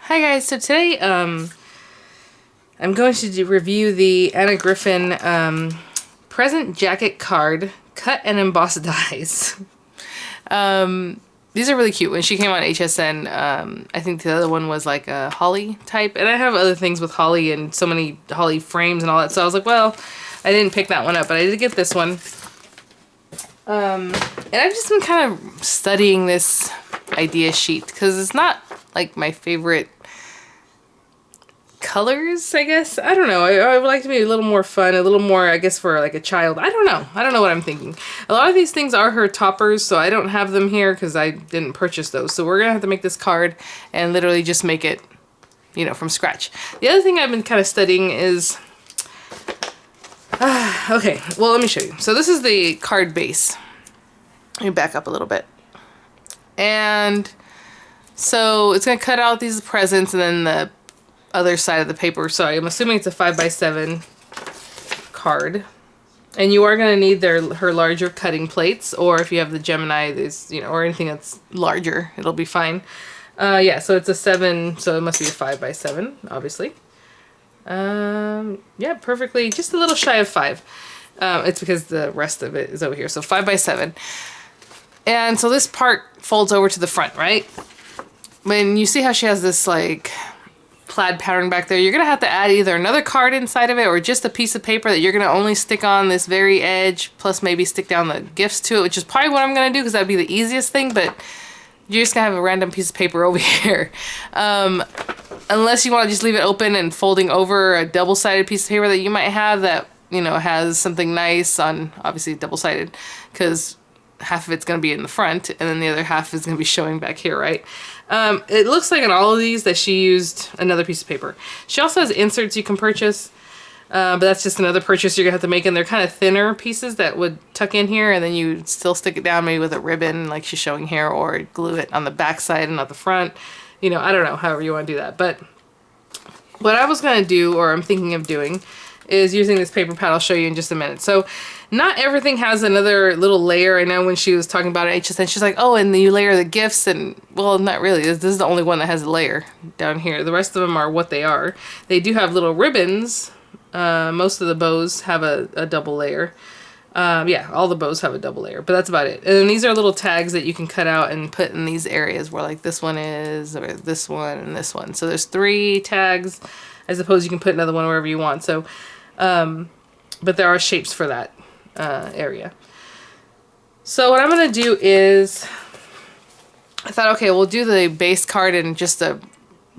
Hi guys, so today I'm going to review the Anna Griffin present jacket card cut and embossed dies. These are really cute. When she came on HSN, I think the other one was like a holly type, and I have other things with holly and so many holly frames and all that, so I was like, well, I didn't pick that one up, but I did get this one. And I've just been kind of studying this idea sheet because it's not like my favorite colors, I guess. I don't know. I would like to be a little more fun, a little more, I guess, for like a child. I don't know. I don't know what I'm thinking. A lot of these things are her toppers, so I don't have them here because I didn't purchase those. So we're going to have to make this card and literally just make it, you know, from scratch. The other thing I've been kind of studying is... okay, well, let me show you. So this is the card base. Let me back up a little bit. And so it's going to cut out these presents and then the other side of the paper. Sorry, I'm assuming it's a 5x7 card. And you are going to need her larger cutting plates, or if you have the Gemini, there's, you know, or anything that's larger, it'll be fine. Yeah, so it's a 7, so it must be a 5x7, obviously. Yeah, perfectly, just a little shy of 5. It's because the rest of it is over here. So 5x7. And so this part folds over to the front, right? When you see how she has this like plaid pattern back there, you're gonna have to add either another card inside of it or just a piece of paper that you're gonna only stick on this very edge, plus maybe stick down the gifts to it, which is probably what I'm gonna do because that'd be the easiest thing, but you're just gonna have a random piece of paper over here. Unless you want to just leave it open and folding over a double-sided piece of paper that you might have that, you know, has something nice on, obviously double-sided, because half of it's going to be in the front and then the other half is going to be showing back here, right? It looks like in all of these that she used another piece of paper. She also has inserts you can purchase, but that's just another purchase you're going to have to make, and they're kind of thinner pieces that would tuck in here, and then you still stick it down maybe with a ribbon like she's showing here, or glue it on the back side and not the front. You know, I don't know, however you want to do that. But what I was going to do, or I'm thinking of doing, is using this paper pad. I'll show you in just a minute. So not everything has another little layer. I know when she was talking about it at HSN, she's like, oh, and you layer the gifts, and well, not really. This is the only one that has a layer down here. The rest of them are what they are. They do have little ribbons. Most of the bows have a double layer. Yeah, all the bows have a double layer, but that's about it. And then these are little tags that you can cut out and put in these areas where like this one is, or this one and this one. So there's 3 tags. I suppose you can put another one wherever you want. So, but there are shapes for that area. So what I'm going to do is, I thought, okay, we'll do the base card in just a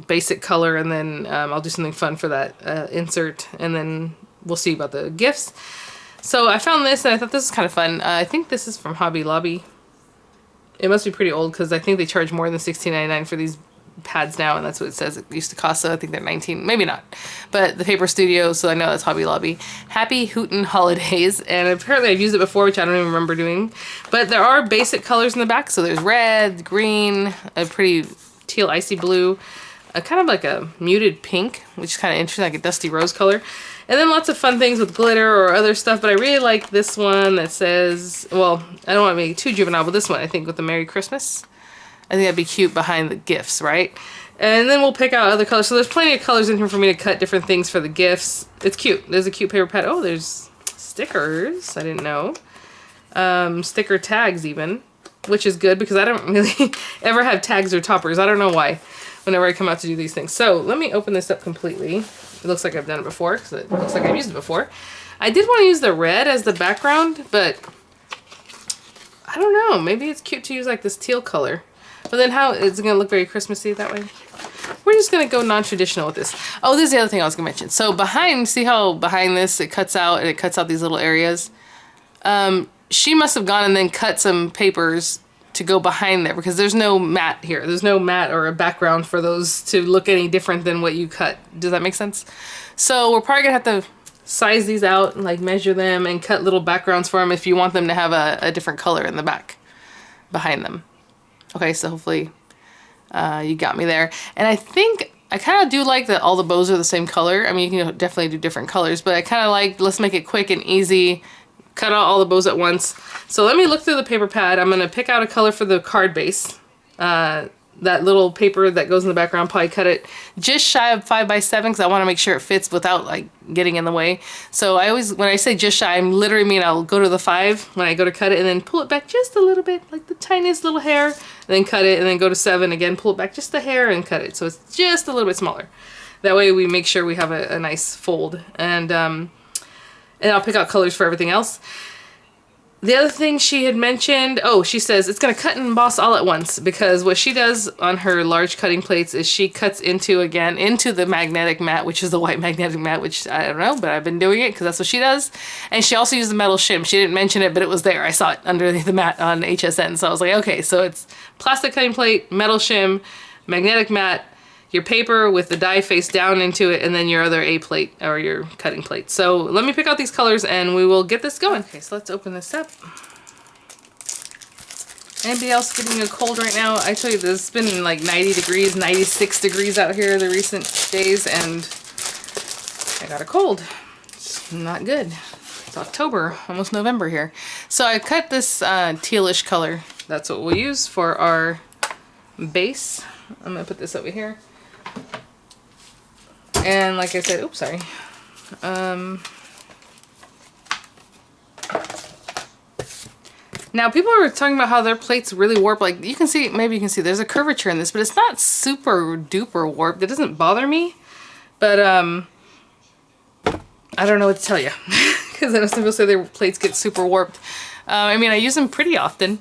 basic color, and then I'll do something fun for that insert, and then we'll see about the gifts. So I found this and I thought this is kind of fun. I think this is from Hobby Lobby. It must be pretty old because I think they charge more than $16.99 for these pads now, and that's what it says it used to cost. So I think they're $19, maybe not. But the Paper Studio, so I know that's Hobby Lobby. Happy Hootin' Holidays, and apparently I've used it before, which I don't even remember doing. But there are basic colors in the back, so there's red, green, a pretty teal icy blue, kind of like a muted pink, which is kind of interesting, like a dusty rose color. And then lots of fun things with glitter or other stuff, but I really like this one that says, well, I don't want to make it too juvenile, but this one, I think, with the Merry Christmas. I think that'd be cute behind the gifts, right? And then we'll pick out other colors. So there's plenty of colors in here for me to cut different things for the gifts. It's cute. There's a cute paper pad. Oh, there's stickers. I didn't know. Sticker tags even, which is good because I don't really ever have tags or toppers. I don't know why whenever I come out to do these things. So let me open this up completely. It looks like I've done it before because it looks like I've used it before. I did want to use the red as the background, but I don't know. Maybe it's cute to use like this teal color. But then how is it going to look very Christmassy that way? We're just going to go non-traditional with this. Oh, this is the other thing I was going to mention. So behind, see how behind this it cuts out, and it cuts out these little areas? She must have gone and then cut some papers to go behind there because there's no mat here. There's no mat or a background for those to look any different than what you cut. Does that make sense? So we're probably going to have to size these out, like measure them and cut little backgrounds for them if you want them to have a different color in the back behind them. Okay, so hopefully you got me there. And I think I kind of do like that all the bows are the same color. I mean, you can definitely do different colors, but I kind of like, let's make it quick and easy. Cut out all the bows at once. So let me look through the paper pad. I'm going to pick out a color for the card base. that little paper that goes in the background, probably cut it just shy of 5 by 7 because I want to make sure it fits without like getting in the way. So I always, when I say just shy, I literally mean I'll go to the 5 when I go to cut it and then pull it back just a little bit, like the tiniest little hair, and then cut it, and then go to 7 again, pull it back just a hair and cut it. So it's just a little bit smaller. That way we make sure we have a nice fold. And I'll pick out colors for everything else. The other thing she had mentioned, oh, she says it's going to cut and emboss all at once, because what she does on her large cutting plates is she cuts into the magnetic mat, which is the white magnetic mat, which I don't know, but I've been doing it because that's what she does. And she also used the metal shim. She didn't mention it, but it was there. I saw it under the mat on HSN. So I was like, okay, so it's plastic cutting plate, metal shim, magnetic mat, your paper with the die face down into it, and then your other A plate or your cutting plate. So let me pick out these colors and we will get this going. Okay, so let's open this up. Anybody else getting a cold right now? I tell you, it's been like 90 degrees, 96 degrees out here the recent days, and I got a cold. It's not good. It's October, almost November here. So I cut this tealish color. That's what we'll use for our base. I'm gonna put this over here. And like I said, oops, sorry. Now people are talking about how their plates really warp. Like you can see, maybe you can see there's a curvature in this, but it's not super duper warped. It doesn't bother me, but I don't know what to tell you because I know some people say their plates get super warped. I mean, I use them pretty often.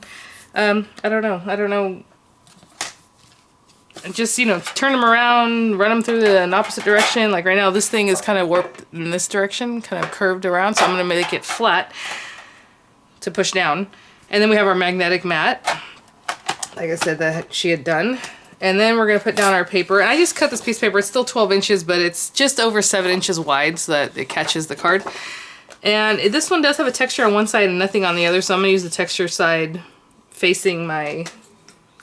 I don't know. Just, you know, turn them around, run them through an opposite direction. Like right now, this thing is kind of warped in this direction, kind of curved around. So I'm going to make it flat to push down. And then we have our magnetic mat, like I said, that she had done. And then we're going to put down our paper. And I just cut this piece of paper. It's still 12 inches, but it's just over 7 inches wide so that it catches the card. And this one does have a texture on one side and nothing on the other. So I'm going to use the texture side facing my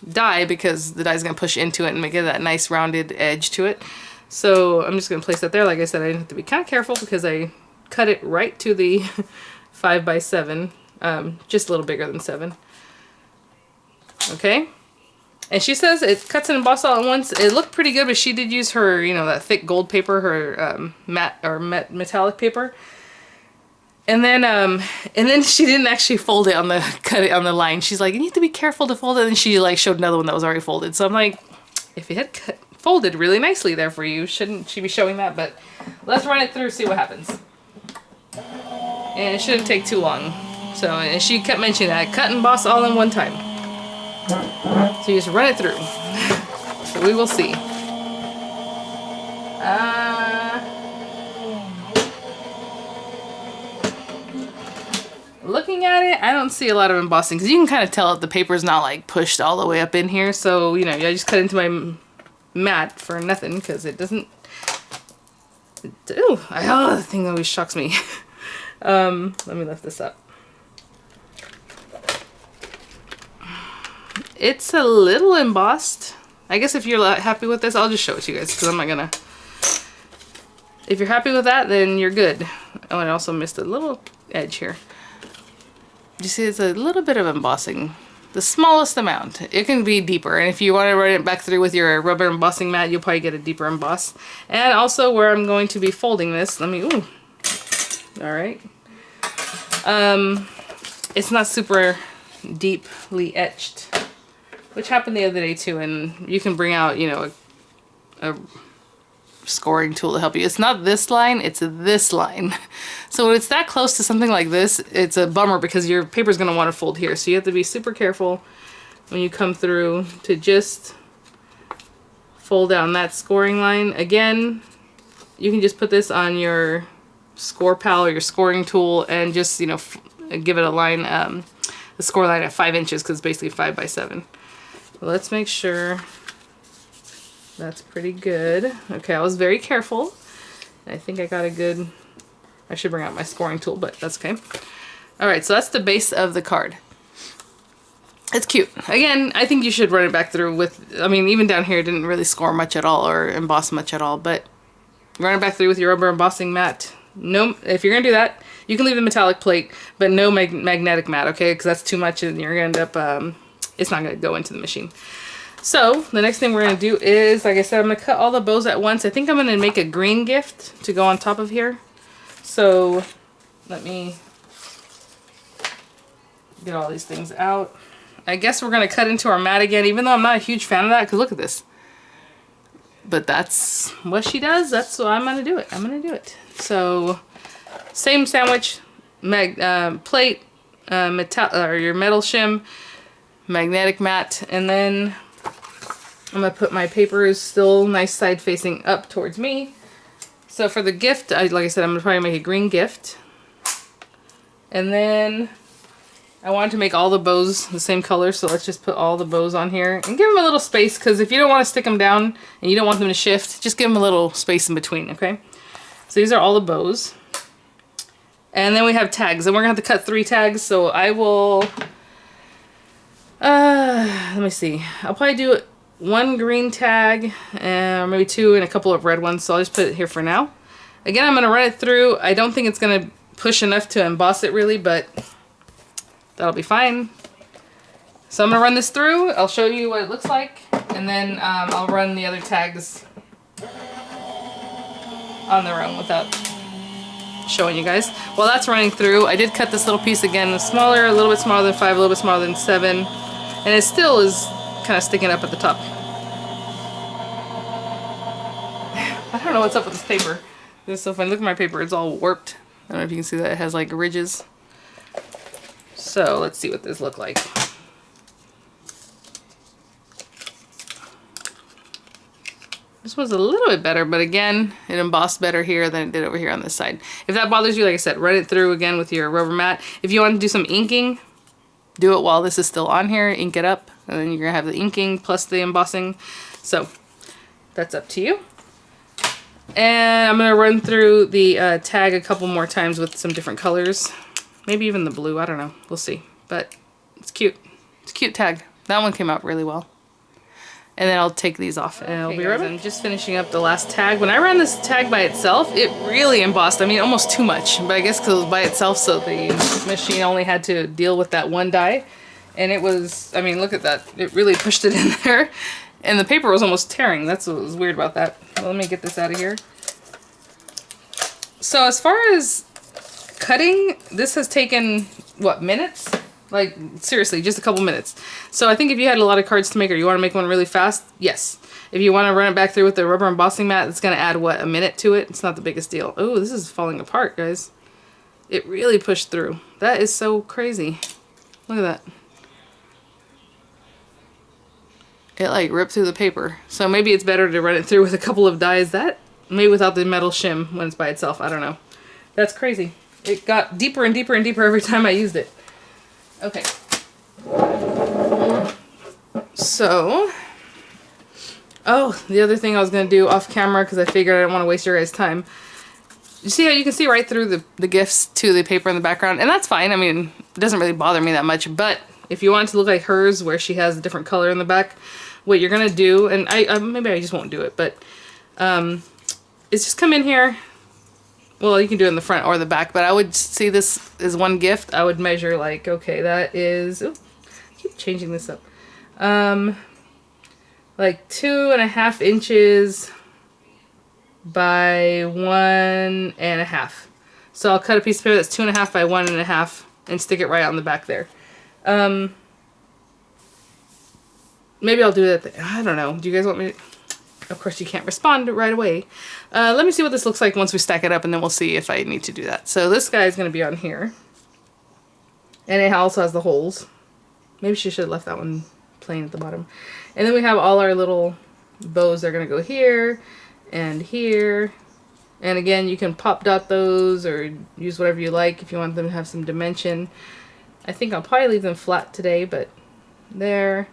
die because the die is going to push into it and make it that nice rounded edge to it. So I'm just going to place that there. Like I said, I have to be kind of careful because I cut it right to the 5 by 7, just a little bigger than 7. Okay. And she says it cuts and emboss all at once. It looked pretty good, but she did use her, you know, that thick gold paper, her metallic paper. And then she didn't actually fold it on the line. She's like, you need to be careful to fold it. And she like showed another one that was already folded. So I'm like, if it had folded really nicely there for you, shouldn't she be showing that? But let's run it through, see what happens. And it shouldn't take too long. So, and she kept mentioning that, cut and emboss all in one time. So you just run it through. So we will see. Looking at it, I don't see a lot of embossing because you can kind of tell that the paper's not like pushed all the way up in here. So, you know, I just cut into my mat for nothing because it doesn't. The thing always shocks me. Let me lift this up. It's a little embossed. I guess if you're happy with this, I'll just show it to you guys because I'm not gonna. If you're happy with that, then you're good. Oh, and I also missed a little edge here. You see, it's a little bit of embossing, the smallest amount. It can be deeper, and if you want to run it back through with your rubber embossing mat, you'll probably get a deeper emboss. And also where I'm going to be folding this, all right. It's not super deeply etched, which happened the other day too, and you can bring out, you know, a scoring tool to help you. It's not this line, it's this line. So when it's that close to something like this, it's a bummer because your paper's going to want to fold here. So you have to be super careful when you come through to just fold down that scoring line. Again, you can just put this on your score pal or your scoring tool and just, you know, give it a line, the score line at 5 inches because it's basically 5 by 7. Let's make sure that's pretty good. Okay, I was very careful. I think I got a good. I should bring out my scoring tool, but that's okay. All right, so that's the base of the card. It's cute. Again, I think you should run it back through with, I mean, even down here it didn't really score much at all or emboss much at all, but run it back through with your rubber embossing mat. No, if you're gonna do that, you can leave the metallic plate, but no magnetic mat, okay? Because that's too much and you're gonna end up, it's not gonna go into the machine. So the next thing we're gonna do is, like I said, I'm gonna cut all the bows at once. I think I'm gonna make a green gift to go on top of here. So let me get all these things out. I guess we're gonna cut into our mat again, even though I'm not a huge fan of that, because look at this. But that's what she does. That's what I'm gonna do it. I'm gonna do it. So same sandwich, plate, your metal shim, magnetic mat, and then I'm gonna put my papers still nice side facing up towards me. So for the gift, like I said, I'm gonna probably make a green gift. And then I wanted to make all the bows the same color, so let's just put all the bows on here and give them a little space, because if you don't want to stick them down and you don't want them to shift, just give them a little space in between, okay? So these are all the bows. And then we have tags, and we're gonna have to cut 3 tags, so I will, let me see. I'll probably do 1 green tag, or maybe 2 and a couple of red ones, so I'll just put it here for now. Again, I'm gonna run it through. I don't think it's gonna push enough to emboss it really, but that'll be fine. So I'm gonna run this through. I'll show you what it looks like, and then I'll run the other tags on their own without showing you guys. While that's running through, I did cut this little piece again, smaller, a little bit smaller than 5, a little bit smaller than 7, and it still is kind of sticking up at the top. I don't know what's up with this paper. This is so funny. Look at my paper. It's all warped. I don't know if you can see that. It has like ridges. So let's see what this look like. This was a little bit better, but again, it embossed better here than it did over here on this side. If that bothers you, like I said, run it through again with your rubber mat. If you want to do some inking, do it while this is still on here, ink it up, and then you're gonna have the inking plus the embossing. So that's up to you. And I'm gonna run through the tag a couple more times with some different colors. Maybe even the blue, I don't know, we'll see. But it's cute. It's a cute tag. That one came out really well. And then I'll take these off and I'll be right back. I'm just finishing up the last tag. When I ran this tag by itself, it really embossed. I mean, almost too much. But I guess because it was by itself, so the machine only had to deal with that one die. And it was, I mean, look at that. It really pushed it in there. And the paper was almost tearing. That's what was weird about that. Well, let me get this out of here. So as far as cutting, this has taken, what, minutes? Like, seriously, just a couple minutes. So I think if you had a lot of cards to make, or you want to make one really fast, yes. If you want to run it back through with the rubber embossing mat, it's going to add, what, a minute to it? It's not the biggest deal. Oh, this is falling apart, guys. It really pushed through. That is so crazy. Look at that. It, like, ripped through the paper. So maybe it's better to run it through with a couple of dies. That, maybe without the metal shim when it's by itself. I don't know. That's crazy. It got deeper and deeper and deeper every time I used it. Okay. So, oh, the other thing I was going to do off camera, because I figured I didn't want to waste your guys' time. You see how you can see right through the gifts to the paper in the background? And that's fine. I mean, it doesn't really bother me that much. But if you want it to look like hers, where she has a different color in the back, what you're going to do, and maybe I just won't do it, but is just come in here. Well, you can do it in the front or the back, but I would see this as one gift. I would measure, like, okay, that is, ooh, I keep changing this up. Like 2.5 inches by 1.5. So I'll cut a piece of paper that's 2.5 by 1.5 and stick it right on the back there. Maybe I'll do that. I don't know. Do you guys want me to? Of course, you can't respond right away. Let me see what this looks like once we stack it up, and then we'll see if I need to do that. So this guy is going to be on here. And it also has the holes. Maybe she should have left that one plain at the bottom. And then we have all our little bows. They're going to go here and here. And again, you can pop dot those or use whatever you like if you want them to have some dimension. I think I'll probably leave them flat today, but there.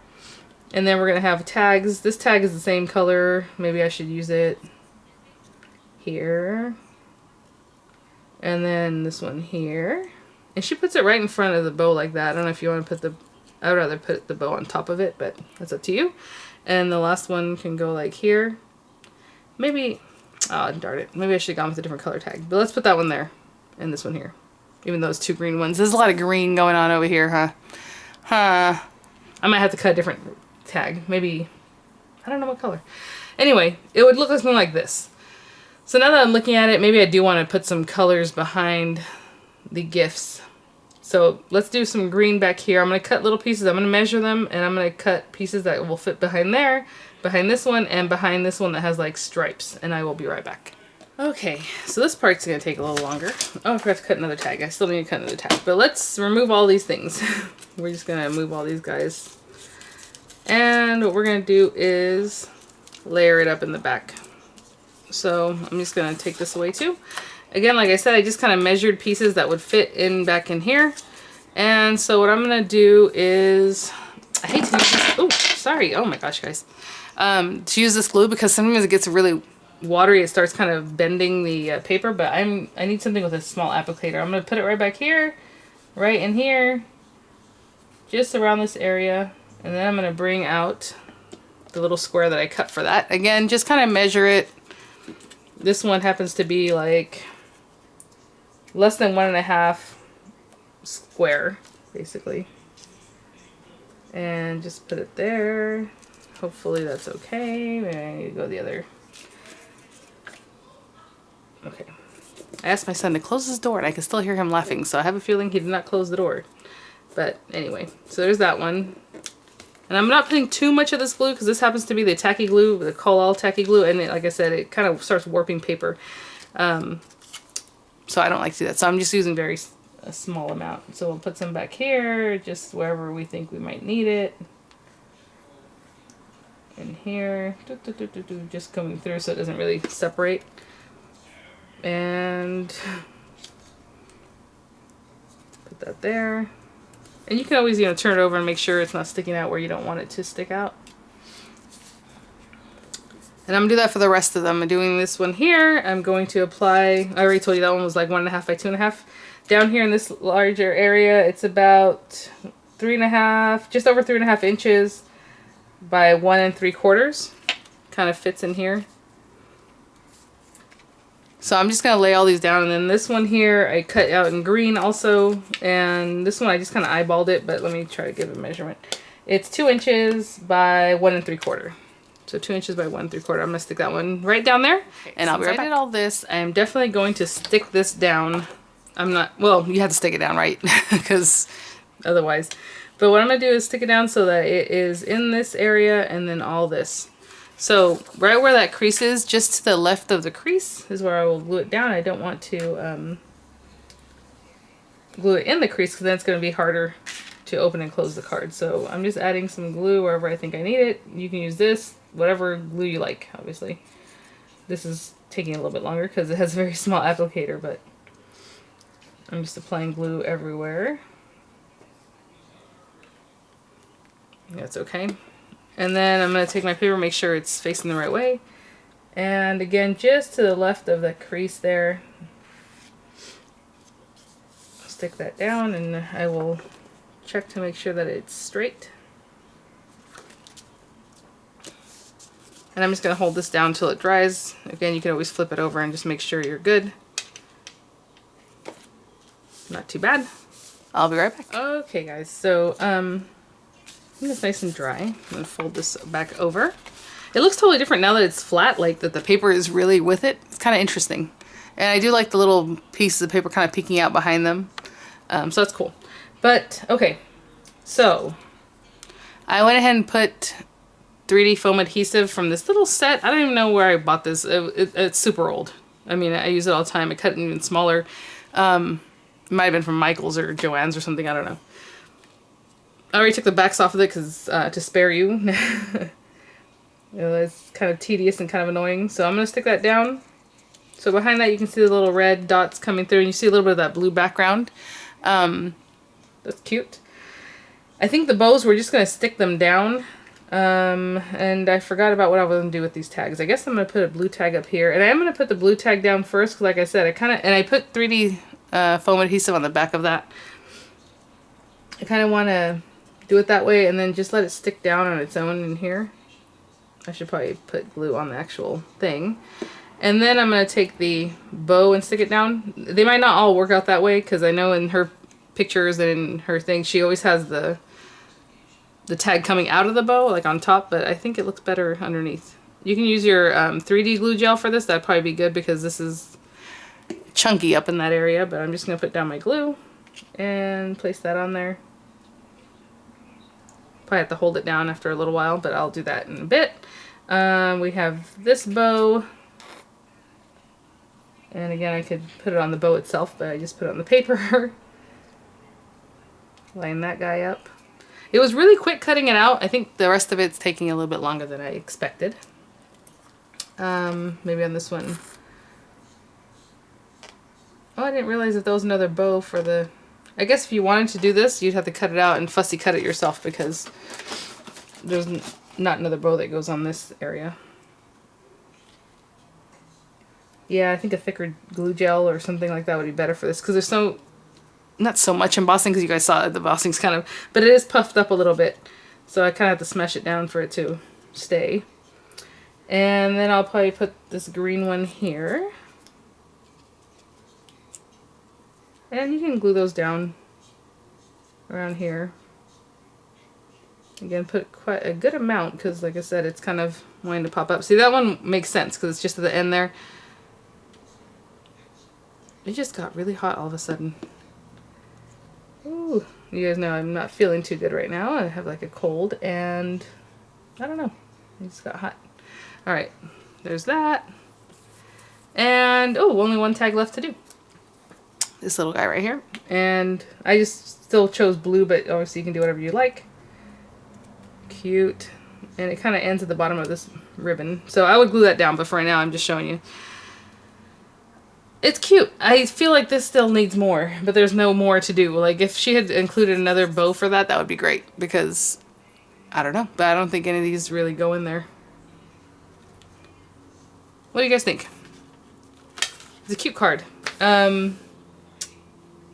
And then we're going to have tags. This tag is the same color. Maybe I should use it here. And then this one here. And she puts it right in front of the bow like that. I don't know if you want to put the... I would rather put the bow on top of it, but that's up to you. And the last one can go like here. Maybe... Oh, darn it. Maybe I should have gone with a different color tag. But let's put that one there. And this one here. Even though it's 2 green ones. There's a lot of green going on over here, huh? I might have to cut a different tag. Maybe I don't know what color. Anyway, it would look something like this. So now that I'm looking at it, maybe I do want to put some colors behind the gifts. So let's do some green back here. I'm going to cut little pieces. I'm going to measure them, and I'm going to cut pieces that will fit behind there, behind this one, and behind this one that has like stripes. And I will be right back. Okay, so this part's going to take a little longer. Oh, I forgot to cut another tag. I still need to cut another tag. But let's remove all these things. We're just going to move all these guys. And what we're going to do is layer it up in the back. So I'm just going to take this away too. Again, like I said, I just kind of measured pieces that would fit in back in here. And so what I'm going to do is, I hate to use this, oh, sorry, oh my gosh, guys. To use this glue because sometimes it gets really watery, it starts kind of bending the paper, but I need something with a small applicator. I'm going to put it right back here, right in here, just around this area. And then I'm going to bring out the little square that I cut for that. Again, just kind of measure it. This one happens to be like less than 1.5 square, basically. And just put it there. Hopefully that's okay. Maybe I need to go the other. Okay. I asked my son to close his door and I can still hear him laughing, so I have a feeling he did not close the door. But anyway, so there's that one. And I'm not putting too much of this glue because this happens to be the tacky glue, the Call tacky glue, and like I said, it kind of starts warping paper. So I don't like to do that. So I'm just using a small amount. So we'll put some back here, just wherever we think we might need it. In here, just coming through so it doesn't really separate. And put that there. And you can always, you know, turn it over and make sure it's not sticking out where you don't want it to stick out. And I'm going to do that for the rest of them. I'm doing this one here. I'm going to apply, I already told you that one was like 1.5 by 2.5. Down here in this larger area, it's about 3.5, just over 3.5 inches by 1 3/4. Kind of fits in here. So I'm just going to lay all these down, and then this one here I cut out in green also, and this one I just kind of eyeballed it, but let me try to give a measurement. It's 2 inches by 1 3/4. So 2 inches by 1 3/4. I'm going to stick that one right down there, and I'll be right back. I did all this. I am definitely going to stick this down. I'm not, well, you have to stick it down, right? Because otherwise. But what I'm going to do is stick it down so that it is in this area and then all this. So right where that crease is, just to the left of the crease is where I will glue it down. I don't want to glue it in the crease because then it's going to be harder to open and close the card. So I'm just adding some glue wherever I think I need it. You can use this, whatever glue you like, obviously. This is taking a little bit longer because it has a very small applicator, but I'm just applying glue everywhere. That's okay. And then I'm going to take my paper, make sure it's facing the right way. And again, just to the left of the crease there. Stick that down and I will check to make sure that it's straight. And I'm just going to hold this down until it dries. Again, you can always flip it over and just make sure you're good. Not too bad. I'll be right back. Okay guys, so it's nice and dry. I'm going to fold this back over. It looks totally different now that it's flat, like that the paper is really with it. It's kind of interesting. And I do like the little pieces of paper kind of peeking out behind them. So that's cool. But, okay. So, I went ahead and put 3D foam adhesive from this little set. I don't even know where I bought this. It's super old. I mean, I use it all the time. I cut it even smaller. It might have been from Michael's or Joann's or something. I don't know. I already took the backs off of it because to spare you. You know, it's kind of tedious and kind of annoying. So I'm going to stick that down. So behind that you can see the little red dots coming through and you see a little bit of that blue background. That's cute. I think the bows, we're just going to stick them down. And I forgot about what I was going to do with these tags. I guess I'm going to put a blue tag up here. And I am going to put the blue tag down first because like I said, I put 3D foam adhesive on the back of that. I kind of want to do it that way and then just let it stick down on its own in here. I should probably put glue on the actual thing. And then I'm going to take the bow and stick it down. They might not all work out that way because I know in her pictures and in her thing she always has the the tag coming out of the bow, like on top, but I think it looks better underneath. You can use your 3D glue gel for this. That'd probably be good because this is chunky up in that area, but I'm just going to put down my glue and place that on there. Probably have to hold it down after a little while, but I'll do that in a bit. We have this bow. And again, I could put it on the bow itself, but I just put it on the paper. Line that guy up. It was really quick cutting it out. I think the rest of it's taking a little bit longer than I expected. Maybe on this one. Oh, I didn't realize that there was another bow for the... I guess if you wanted to do this, you'd have to cut it out and fussy cut it yourself because there's not another bow that goes on this area. Yeah, I think a thicker glue gel or something like that would be better for this because there's not so much embossing because you guys saw it, the embossing's kind of... But it is puffed up a little bit, so I kind of have to smash it down for it to stay. And then I'll probably put this green one here. And you can glue those down around here. Again, put quite a good amount because, like I said, it's kind of wanting to pop up. See, that one makes sense because it's just at the end there. It just got really hot all of a sudden. Ooh, you guys know I'm not feeling too good right now. I have like a cold and I don't know. It just got hot. All right, there's that. And, oh, only one tag left to do. This little guy right here. And I just still chose blue, but obviously you can do whatever you like. Cute. And it kind of ends at the bottom of this ribbon. So I would glue that down, but for right now I'm just showing you. It's cute. I feel like this still needs more, but there's no more to do. Like if she had included another bow for that, that would be great because I don't know, but I don't think any of these really go in there. What do you guys think? It's a cute card. And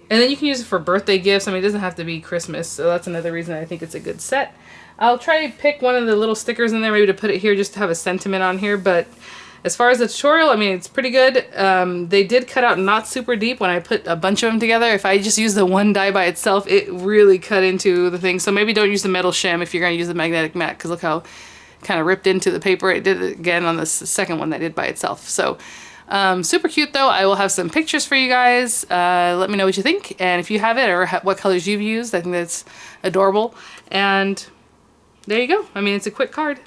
then you can use it for birthday gifts. I mean, it doesn't have to be Christmas, so that's another reason I think it's a good set. I'll try to pick one of the little stickers in there maybe to put it here just to have a sentiment on here, but as far as the tutorial, I mean, it's pretty good. They did cut out not super deep when I put a bunch of them together. If I just use the one die by itself, it really cut into the thing. So maybe don't use the metal shim if you're going to use the magnetic mat, because look how kind of ripped into the paper. It did it again on the second one that I did by itself. So super cute though. I will have some pictures for you guys. Let me know what you think, and if you have it or what colors you've used. I think that's adorable. And there you go. I mean, it's a quick card.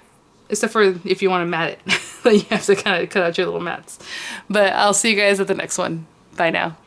Except for if you want to mat it. Then you have to kind of cut out your little mats. But I'll see you guys at the next one. Bye now.